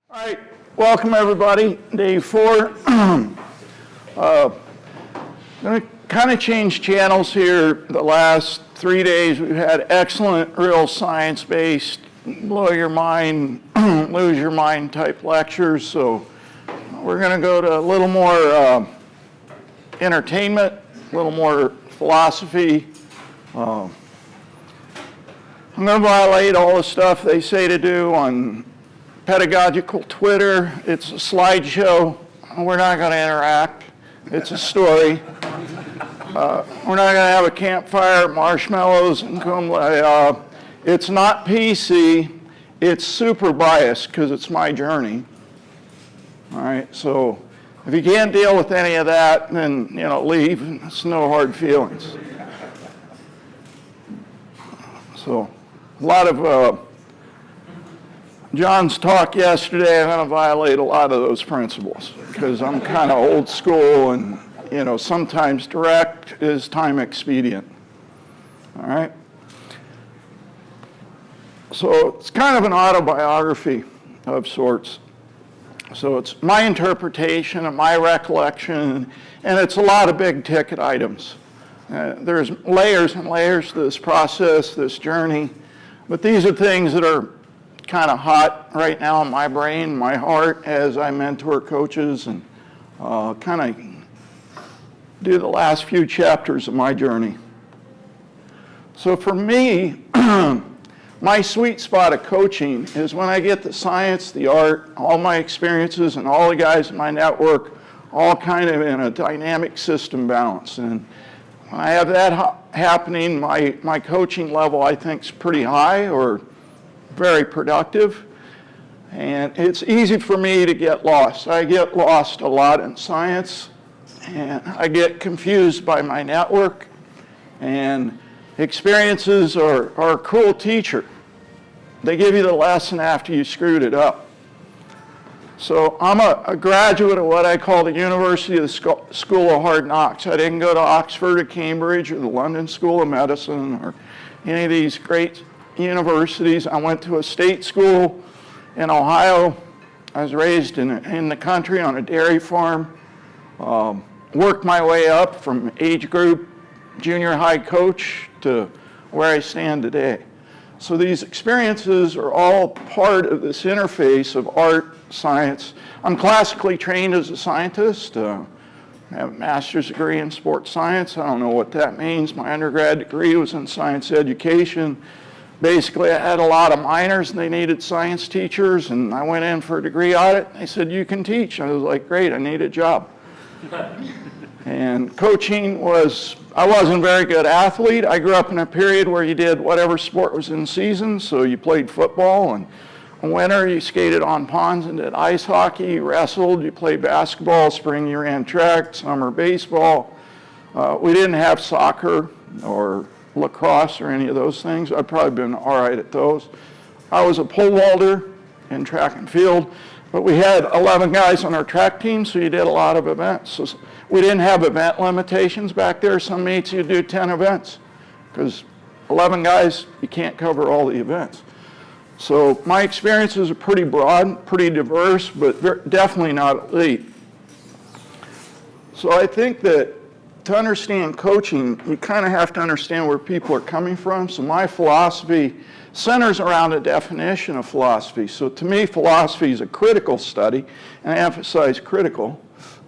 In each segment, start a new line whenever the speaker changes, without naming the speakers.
All right, welcome everybody. Day 4. I'm going to kind of change channels here. The last 3 days we've had excellent, real science-based, blow your mind, lose your mind type lectures. So we're going to go to a little more entertainment, a little more philosophy. I'm going to violate all the stuff they say to do on pedagogical Twitter. It's a slideshow. We're not going to interact. It's a story. We're not going to have a campfire, marshmallows, and kumbaya. It's not PC. It's super biased because it's my journey. All right, so if you can't deal with any of that, then leave. It's no hard feelings. So a lot of John's talk yesterday, I'm going to violate a lot of those principles because I'm kind of old school and, sometimes direct is time expedient. All right? So it's kind of an autobiography of sorts. So it's my interpretation and my recollection, and it's a lot of big ticket items. There's layers and layers to this process, this journey, but these are things that are kind of hot right now in my brain, my heart, as I mentor coaches and kind of do the last few chapters of my journey. So for me, my sweet spot of coaching is when I get the science, the art, all my experiences, and all the guys in my network all kind of in a dynamic system balance. And when I have that happening, my coaching level, I think, is pretty high or very productive, and it's easy for me to get lost. I get lost a lot in science, and I get confused by my network, and experiences are a cruel teacher. They give you the lesson after you screwed it up. So I'm a graduate of what I call the University of the School of Hard Knocks. I didn't go to Oxford or Cambridge or the London School of Medicine or any of these great universities. I went to a state school in Ohio. I was raised in the country on a dairy farm. Worked my way up from age group junior high coach to where I stand today. So these experiences are all part of this interface of art, science. I'm classically trained as a scientist. I have a master's degree in sports science. I don't know what that means. My undergrad degree was in science education. Basically, I had a lot of minors, and they needed science teachers, and I went in for a degree audit. They said, "You can teach." I was like, "Great, I need a job." And coaching I wasn't a very good athlete. I grew up in a period where you did whatever sport was in season, so you played football, and in winter you skated on ponds and did ice hockey, you wrestled, you played basketball, spring you ran track, summer baseball. We didn't have soccer or lacrosse or any of those things. I've probably been all right at those. I was a pole vaulter in track and field, but we had 11 guys on our track team, so you did a lot of events. So we didn't have event limitations back there. Some meets you do 10 events because 11 guys, you can't cover all the events. So my experiences are pretty broad, pretty diverse, but definitely not elite. So I think that to understand coaching, you kind of have to understand where people are coming from. So my philosophy centers around a definition of philosophy. So to me, philosophy is a critical study, and I emphasize critical,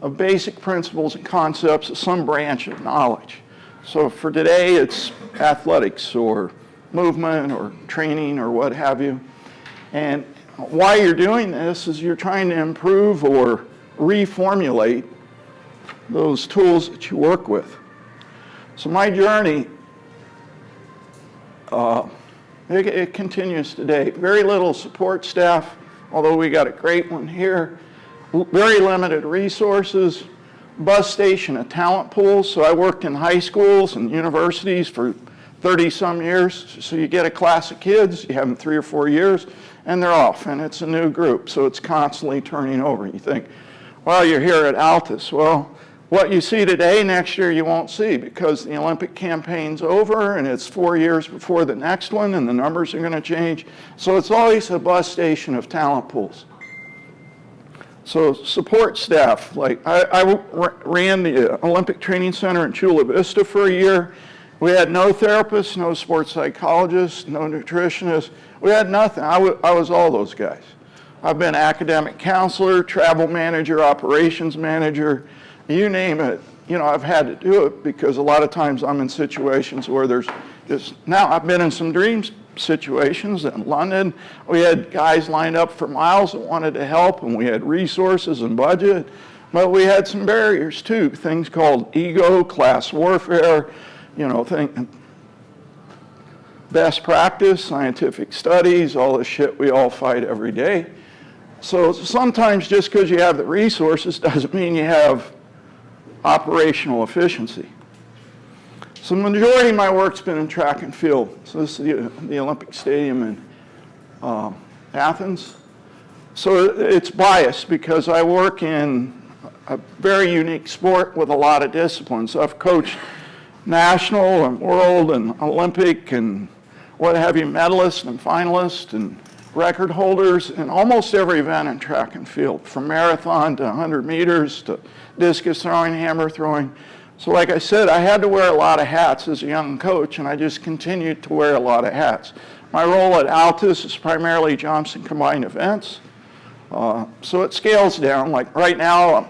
of basic principles and concepts of some branch of knowledge. So for today, it's athletics or movement or training or what have you. And why you're doing this is you're trying to improve or reformulate those tools that you work with. So my journey, it continues today. Very little support staff, although we got a great one here. Very limited resources. Bus station, a talent pool. So I worked in high schools and universities for 30-some years. So you get a class of kids, you have them 3 or 4 years, and they're off, and it's a new group. So it's constantly turning over. You think, well, you're here at Altis. Well, what you see today, next year you won't see because the Olympic campaign's over and it's 4 years before the next one and the numbers are going to change. So it's always a bus station of talent pools. So support staff, like I ran the Olympic Training Center in Chula Vista for a year. We had no therapists, no sports psychologists, no nutritionists. We had nothing. I was all those guys. I've been academic counselor, travel manager, operations manager, you name it. You know, I've had to do it because a lot of times I'm in situations where there's just, now I've been in some dream situations in London. We had guys lined up for miles that wanted to help, and we had resources and budget, but we had some barriers too, things called ego, class warfare, you know, best practice, scientific studies, all the shit we all fight every day. So sometimes just because you have the resources doesn't mean you have operational efficiency. So the majority of my work's been in track and field. So this is the Olympic Stadium in Athens. So it's biased because I work in a very unique sport with a lot of disciplines. So I've coached national and world and Olympic and what have you, medalists and finalists and record holders in almost every event in track and field, from marathon to 100 meters to discus throwing, hammer throwing. So like I said, I had to wear a lot of hats as a young coach, and I just continued to wear a lot of hats. My role at Altis is primarily Johnson combined events. So it scales down. Like right now,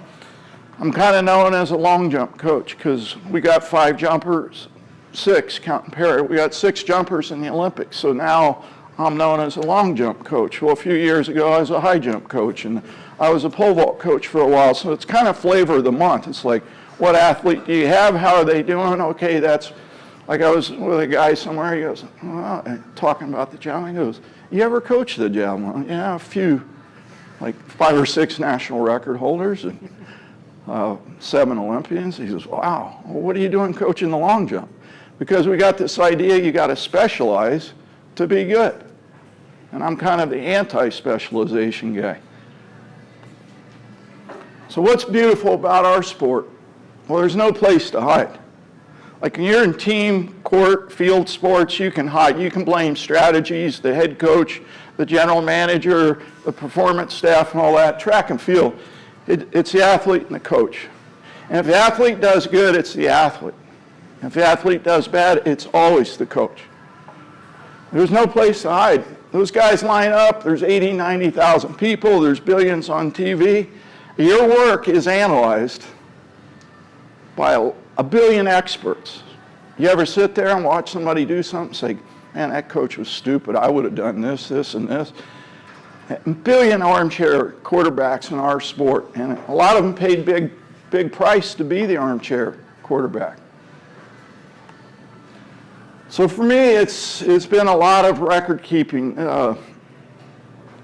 I'm kind of known as a long jump coach because we got 5 jumpers, 6 counting para. We got 6 jumpers in the Olympics. So now I'm known as a long jump coach. Well, a few years ago, I was a high jump coach, and I was a pole vault coach for a while. So it's kind of flavor of the month. It's like, what athlete do you have? How are they doing? Okay, that's, like I was with a guy somewhere, he goes, well, talking about the javelin, he goes, you ever coach the javelin? Yeah, a few, like 5 or 6 national record holders and 7 Olympians. He says, wow, well, what are you doing coaching the long jump? Because we got this idea you got to specialize to be good. And I'm kind of the anti-specialization guy. So what's beautiful about our sport? Well, there's no place to hide. Like when you're in team, court, field sports, you can hide. You can blame strategies, the head coach, the general manager, the performance staff, and all that. Track and field, it's the athlete and the coach. And if the athlete does good, it's the athlete. If the athlete does bad, it's always the coach. There's no place to hide. Those guys line up, there's 80, 90,000 people, there's billions on TV. Your work is analyzed by a billion experts. You ever sit there and watch somebody do something and say, man, that coach was stupid, I would have done this, this, and this. A billion armchair quarterbacks in our sport, and a lot of them paid big price to be the armchair quarterback. So for me, it's been a lot of record keeping.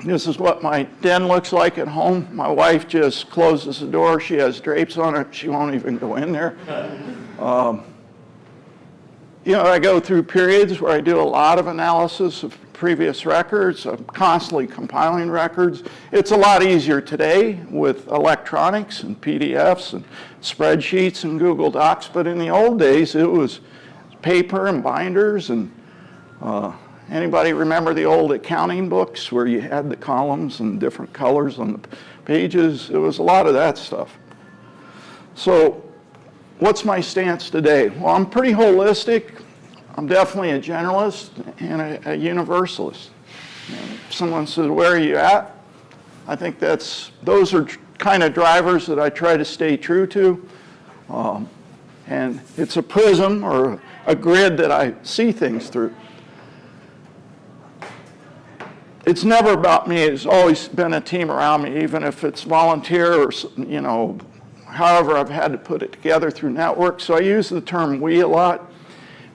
This is what my den looks like at home. My wife just closes the door. She has drapes on it. She won't even go in there. You know, I go through periods where I do a lot of analysis of previous records. I'm constantly compiling records. It's a lot easier today with electronics and PDFs and spreadsheets and Google Docs, but in the old days, it was paper and binders. And anybody remember the old accounting books where you had the columns and different colors on the pages? It was a lot of that stuff. So what's my stance today? Well, I'm pretty holistic. I'm definitely a generalist and a universalist. If someone says, where are you at? I think those are kind of drivers that I try to stay true to. And it's a prism or a grid that I see things through. It's never about me. It's always been a team around me, even if it's volunteer or, you know, however I've had to put it together through networks. So I use the term we a lot.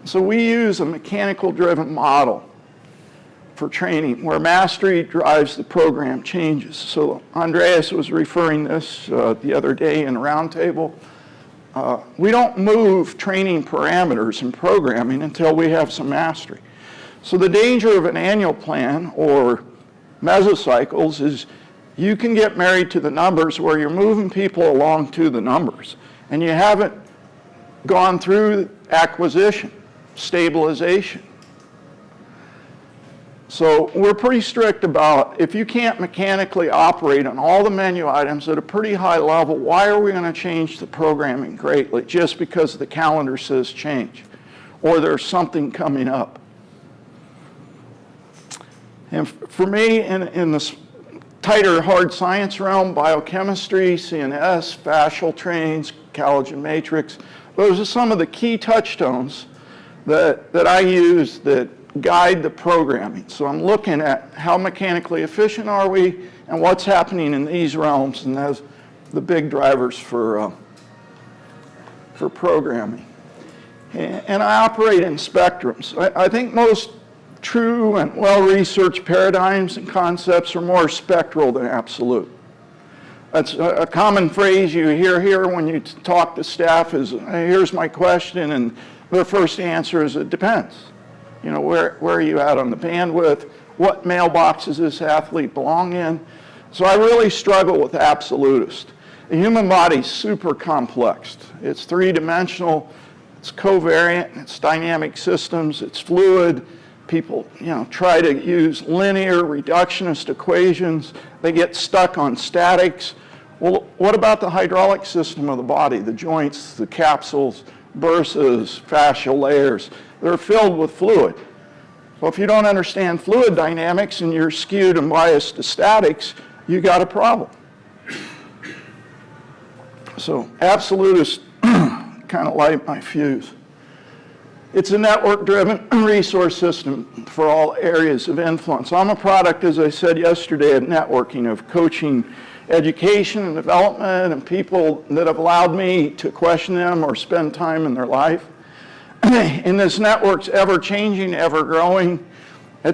So we use a mechanical driven model for training where mastery drives the program changes. So Andreas was referring this the other day in a roundtable. We don't move training parameters in programming until we have some mastery. So the danger of an annual plan or mesocycles is you can get married to the numbers where you're moving people along to the numbers and you haven't gone through acquisition, stabilization. So we're pretty strict about if you can't mechanically operate on all the menu items at a pretty high level, why are we going to change the programming greatly just because the calendar says change or there's something coming up? And for me, in this tighter hard science realm, biochemistry, CNS, fascial trains, collagen matrix, those are some of the key touchstones that I use that guide the programming. So I'm looking at how mechanically efficient are we and what's happening in these realms, and those the big drivers for programming. And I operate in spectrums. I think most true and well-researched paradigms and concepts are more spectral than absolute. That's a common phrase you hear here when you talk to staff is, here's my question, and their first answer is, it depends. You know, where are you at on the bandwidth? What mailbox does this athlete belong in? So I really struggle with absolutist. The human body's super complex. It's three-dimensional, it's covariant, it's dynamic systems, it's fluid. People, try to use linear reductionist equations. They get stuck on statics. Well, what about the hydraulic system of the body, the joints, the capsules, bursas, fascial layers? They're filled with fluid. Well, if you don't understand fluid dynamics and you're skewed and biased to statics, you got a problem. So absolutists kind of light my fuse. It's a network-driven resource system for all areas of influence. I'm a product, as I said yesterday, of networking, of coaching, education and development, and people that have allowed me to question them or spend time in their life. And this network's ever-changing, ever-growing.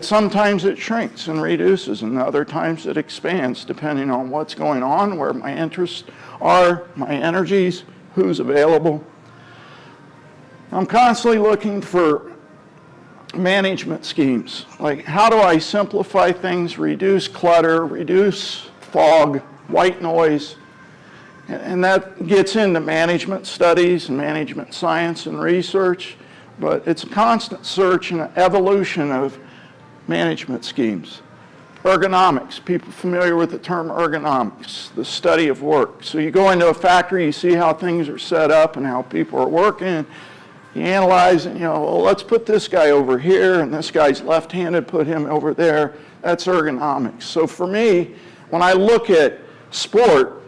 Sometimes it shrinks and reduces, and other times it expands, depending on what's going on, where my interests are, my energies, who's available. I'm constantly looking for management schemes. Like, how do I simplify things, reduce clutter, reduce fog, white noise? And that gets into management studies and management science and research, but it's a constant search and evolution of management schemes. Ergonomics, people familiar with the term ergonomics, the study of work. So you go into a factory, you see how things are set up and how people are working. You analyze and, well, let's put this guy over here and this guy's left-handed, put him over there. That's ergonomics. So for me, when I look at sport,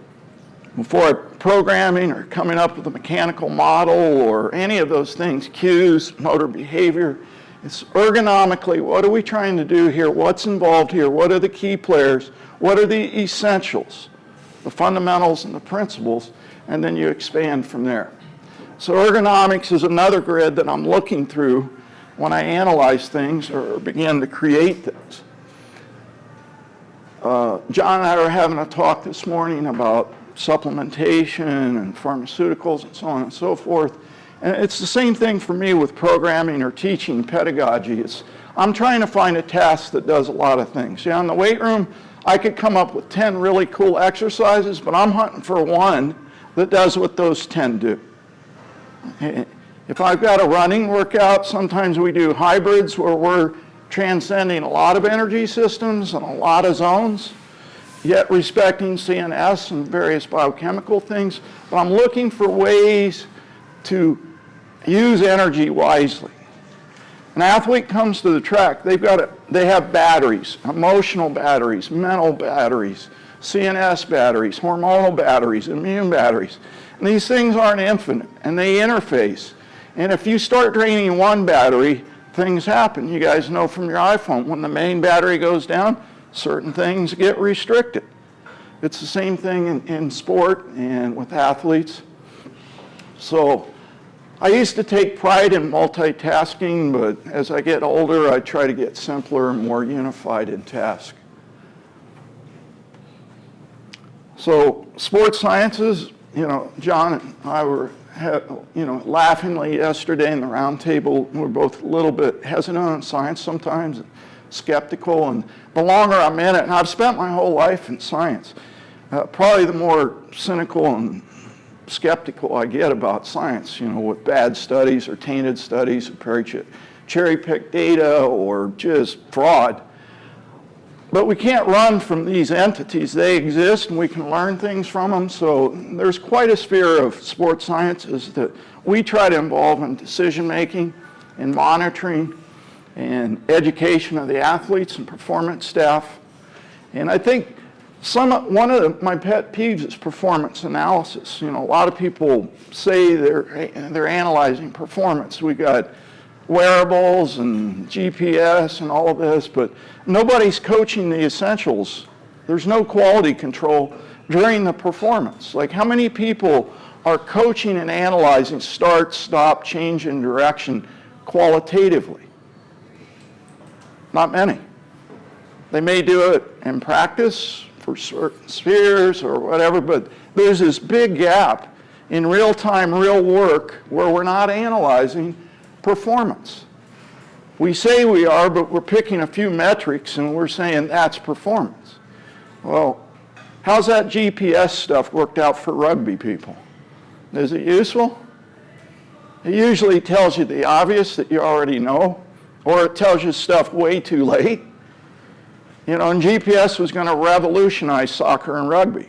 before programming or coming up with a mechanical model or any of those things, cues, motor behavior, it's ergonomically, what are we trying to do here? What's involved here? What are the key players? What are the essentials, the fundamentals and the principles? And then you expand from there. So ergonomics is another grid that I'm looking through when I analyze things or begin to create things. John and I were having a talk this morning about supplementation and pharmaceuticals and so on and so forth. And it's the same thing for me with programming or teaching pedagogy. I'm trying to find a task that does a lot of things. In the weight room, I could come up with 10 really cool exercises, but I'm hunting for one that does what those 10 do. If I've got a running workout, sometimes we do hybrids where we're transcending a lot of energy systems and a lot of zones, yet respecting CNS and various biochemical things. But I'm looking for ways to use energy wisely. An athlete comes to the track, they have batteries, emotional batteries, mental batteries, CNS batteries, hormonal batteries, immune batteries. And these things aren't infinite, and they interface. And if you start draining one battery, things happen. You guys know from your iPhone, when the main battery goes down, certain things get restricted. It's the same thing in sport and with athletes. So I used to take pride in multitasking, but as I get older, I try to get simpler and more unified in task. So sports sciences, John and I were, laughingly yesterday in the round table, we're both a little bit hesitant on science sometimes, skeptical, and the longer I'm in it, and I've spent my whole life in science, probably the more cynical and skeptical I get about science, with bad studies or tainted studies, or cherry-picked data, or just fraud. But we can't run from these entities. They exist and we can learn things from them. So there's quite a sphere of sports sciences that we try to involve in decision making and monitoring and education of the athletes and performance staff. And I think one of my pet peeves is performance analysis. You know, a lot of people say they're analyzing performance. We got wearables and GPS and all of this, but nobody's coaching the essentials. There's no quality control during the performance. Like, how many people are coaching and analyzing start, stop, change in direction qualitatively? Not many. They may do it in practice for certain spheres or whatever, but there's this big gap in real-time, real work where we're not analyzing performance. We say we are, but we're picking a few metrics and we're saying that's performance. Well, how's that GPS stuff worked out for rugby people? Is it useful? It usually tells you the obvious that you already know, or it tells you stuff way too late. You know, and GPS was going to revolutionize soccer and rugby.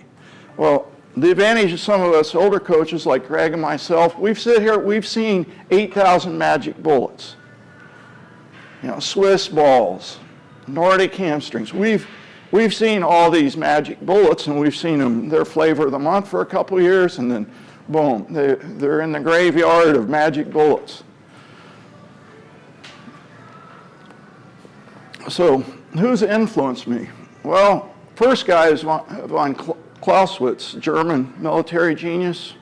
Well, the advantage of some of us older coaches like Greg and myself, we've seen 8,000 magic bullets. You know, Swiss balls, Nordic hamstrings. We've seen all these magic bullets, and we've seen them, their flavor of the month for a couple of years, and then boom, they're in the graveyard of magic bullets. So who's influenced me? Well, first guy is von Clausewitz, German military genius.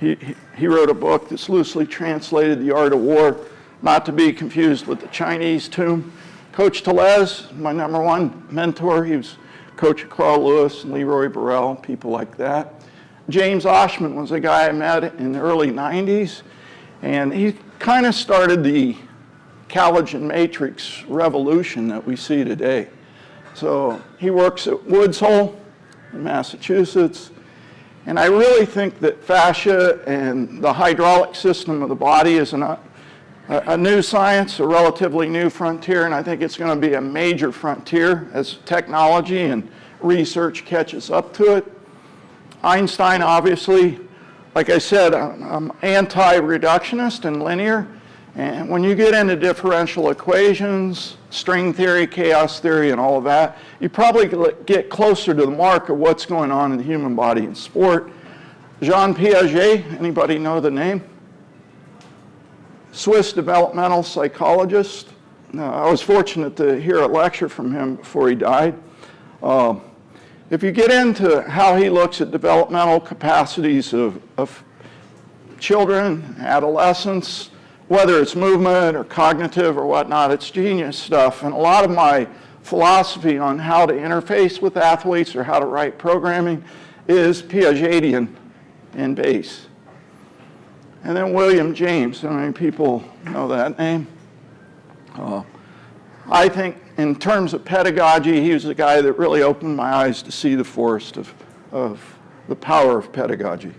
He wrote a book that's loosely translated The Art of War, not to be confused with the Chinese tomb. Coach Tellez, my number one mentor, he was coach of Carl Lewis and Leroy Burrell, people like that. James Oshman was a guy I met in the early 90s, and he kind of started the collagen matrix revolution that we see today. So he works at Woods Hole in Massachusetts, and I really think that fascia and the hydraulic system of the body is a new science, a relatively new frontier, and I think it's going to be a major frontier as technology and research catches up to it. Einstein, obviously, like I said, I'm anti-reductionist and linear. And when you get into differential equations, string theory, chaos theory, and all of that, you probably get closer to the mark of what's going on in the human body in sport. Jean Piaget, anybody know the name? Swiss developmental psychologist. I was fortunate to hear a lecture from him before he died. If you get into how he looks at developmental capacities of children, adolescents, whether it's movement or cognitive or whatnot, it's genius stuff. And a lot of my philosophy on how to interface with athletes or how to write programming is Piagetian in base. And then William James, how many people know that name? I think in terms of pedagogy, he was the guy that really opened my eyes to see the forest of the power of pedagogy.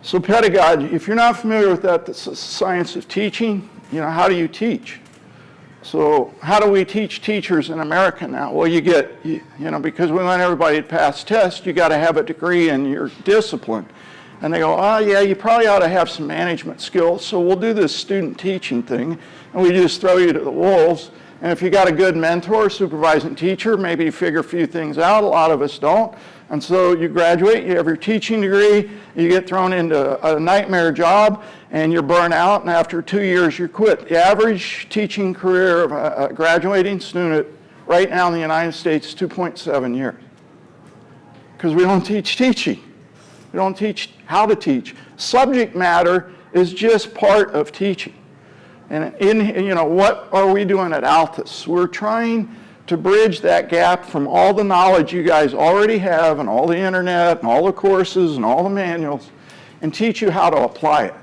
So pedagogy, if you're not familiar with that, that's the science of teaching. You know, how do you teach? So how do we teach teachers in America now? Well, you know, because we want everybody to pass tests, you got to have a degree in your discipline. And they go, oh yeah, you probably ought to have some management skills, so we'll do this student teaching thing, and we just throw you to the wolves. And if you got a good mentor, supervising teacher, maybe you figure a few things out. A lot of us don't. And so you graduate, you have your teaching degree, you get thrown into a nightmare job, and you're burnt out, and after 2 years you quit. The average teaching career of a graduating student right now in the United States is 2.7 years. Because we don't teach teaching. We don't teach how to teach. Subject matter is just part of teaching. And you know, what are we doing at Altis? We're trying to bridge that gap from all the knowledge you guys already have and all the internet and all the courses and all the manuals and teach you how to apply it.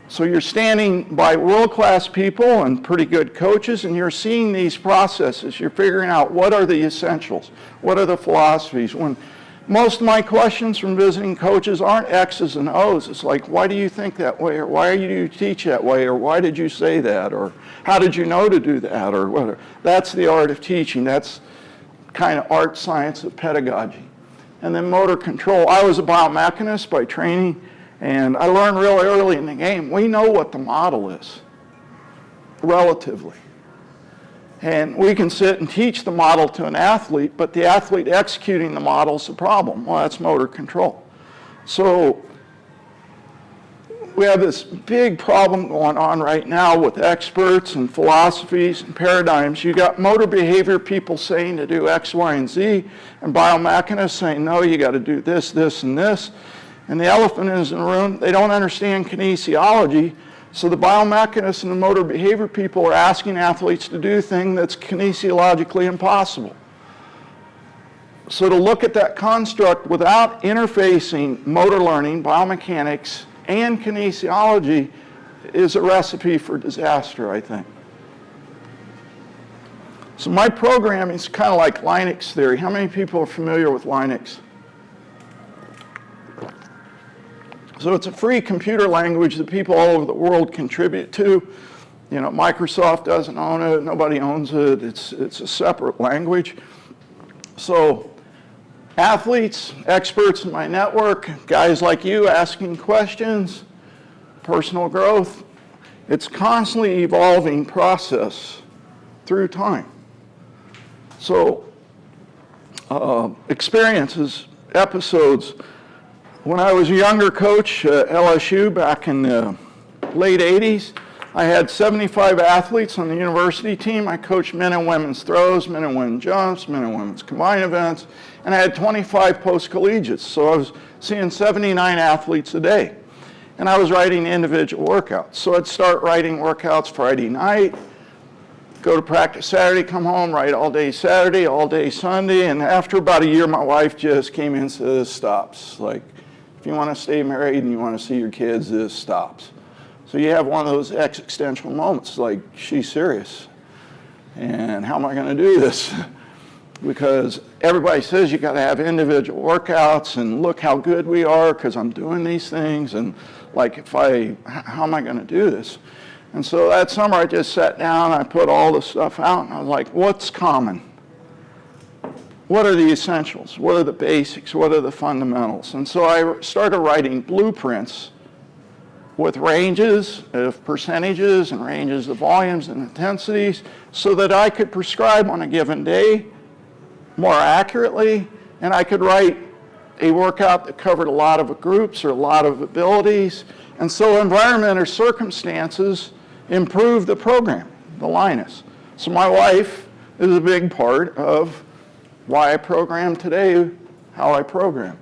So you're standing by world-class people and pretty good coaches, and you're seeing these processes. You're figuring out what are the essentials, what are the philosophies. When Most of my questions from visiting coaches aren't X's and O's. It's like, why do you think that way? Or why do you teach that way? Or why did you say that? Or how did you know to do that? Or whatever. That's the art of teaching. That's kind of art science of pedagogy. And then motor control. I was a biomechanist by training, and I learned really early in the game, we know what the model is, relatively. And we can sit and teach the model to an athlete, but the athlete executing the model is the problem. Well, that's motor control. So we have this big problem going on right now with experts and philosophies and paradigms. You got motor behavior people saying to do X, Y, and Z, and biomechanists saying, no, you got to do this, this, and this. And the elephant is in the room. They don't understand kinesiology. So the biomechanists and the motor behavior people are asking athletes to do things that's kinesiologically impossible. So to look at that construct without interfacing motor learning, biomechanics, and kinesiology is a recipe for disaster, I think. So my programming is kind of like Linux theory. How many people are familiar with Linux? So it's a free computer language that people all over the world contribute to. You know, Microsoft doesn't own it, nobody owns it, it's a separate language. So athletes, experts in my network, guys like you asking questions, personal growth, it's constantly evolving process through time. So experiences, episodes. When I was a younger coach at LSU back in the late 80s, I had 75 athletes on the university team. I coached men and women's throws, men and women's jumps, men and women's combined events, and I had 25 post-collegiates. So I was seeing 79 athletes a day. And I was writing individual workouts. So I'd start writing workouts Friday night, go to practice Saturday, come home, write all day Saturday, all day Sunday, and after about a year, my wife just came in and said, this stops. Like, if you want to stay married and you want to see your kids, this stops. So you have one of those existential moments, like, she's serious. And how am I going to do this? Because everybody says you got to have individual workouts and look how good we are because I'm doing these things. And like, how am I going to do this? And so that summer I just sat down, I put all the stuff out, and I was like, what's common? What are the essentials? What are the basics? What are the fundamentals? And so I started writing blueprints with ranges of percentages and ranges of volumes and intensities so that I could prescribe on a given day more accurately, and I could write a workout that covered a lot of groups or a lot of abilities. And so environment or circumstances improve the program, the Linus. So my wife is a big part of why I program today, how I program.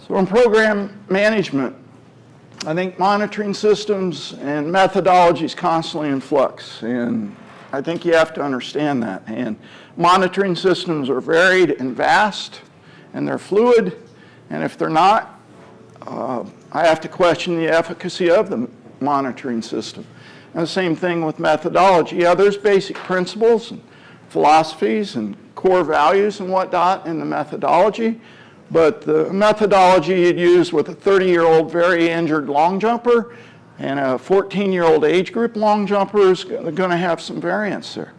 So in program management, I think monitoring systems and methodology is constantly in flux, and I think you have to understand that. And monitoring systems are varied and vast, and they're fluid, and if they're not, I have to question the efficacy of the monitoring system. And the same thing with methodology. Yeah, there's basic principles and philosophies and core values and whatnot in the methodology, but the methodology you'd use with a 30-year-old very injured long jumper and a 14-year-old age group long jumper is going to have some variance there.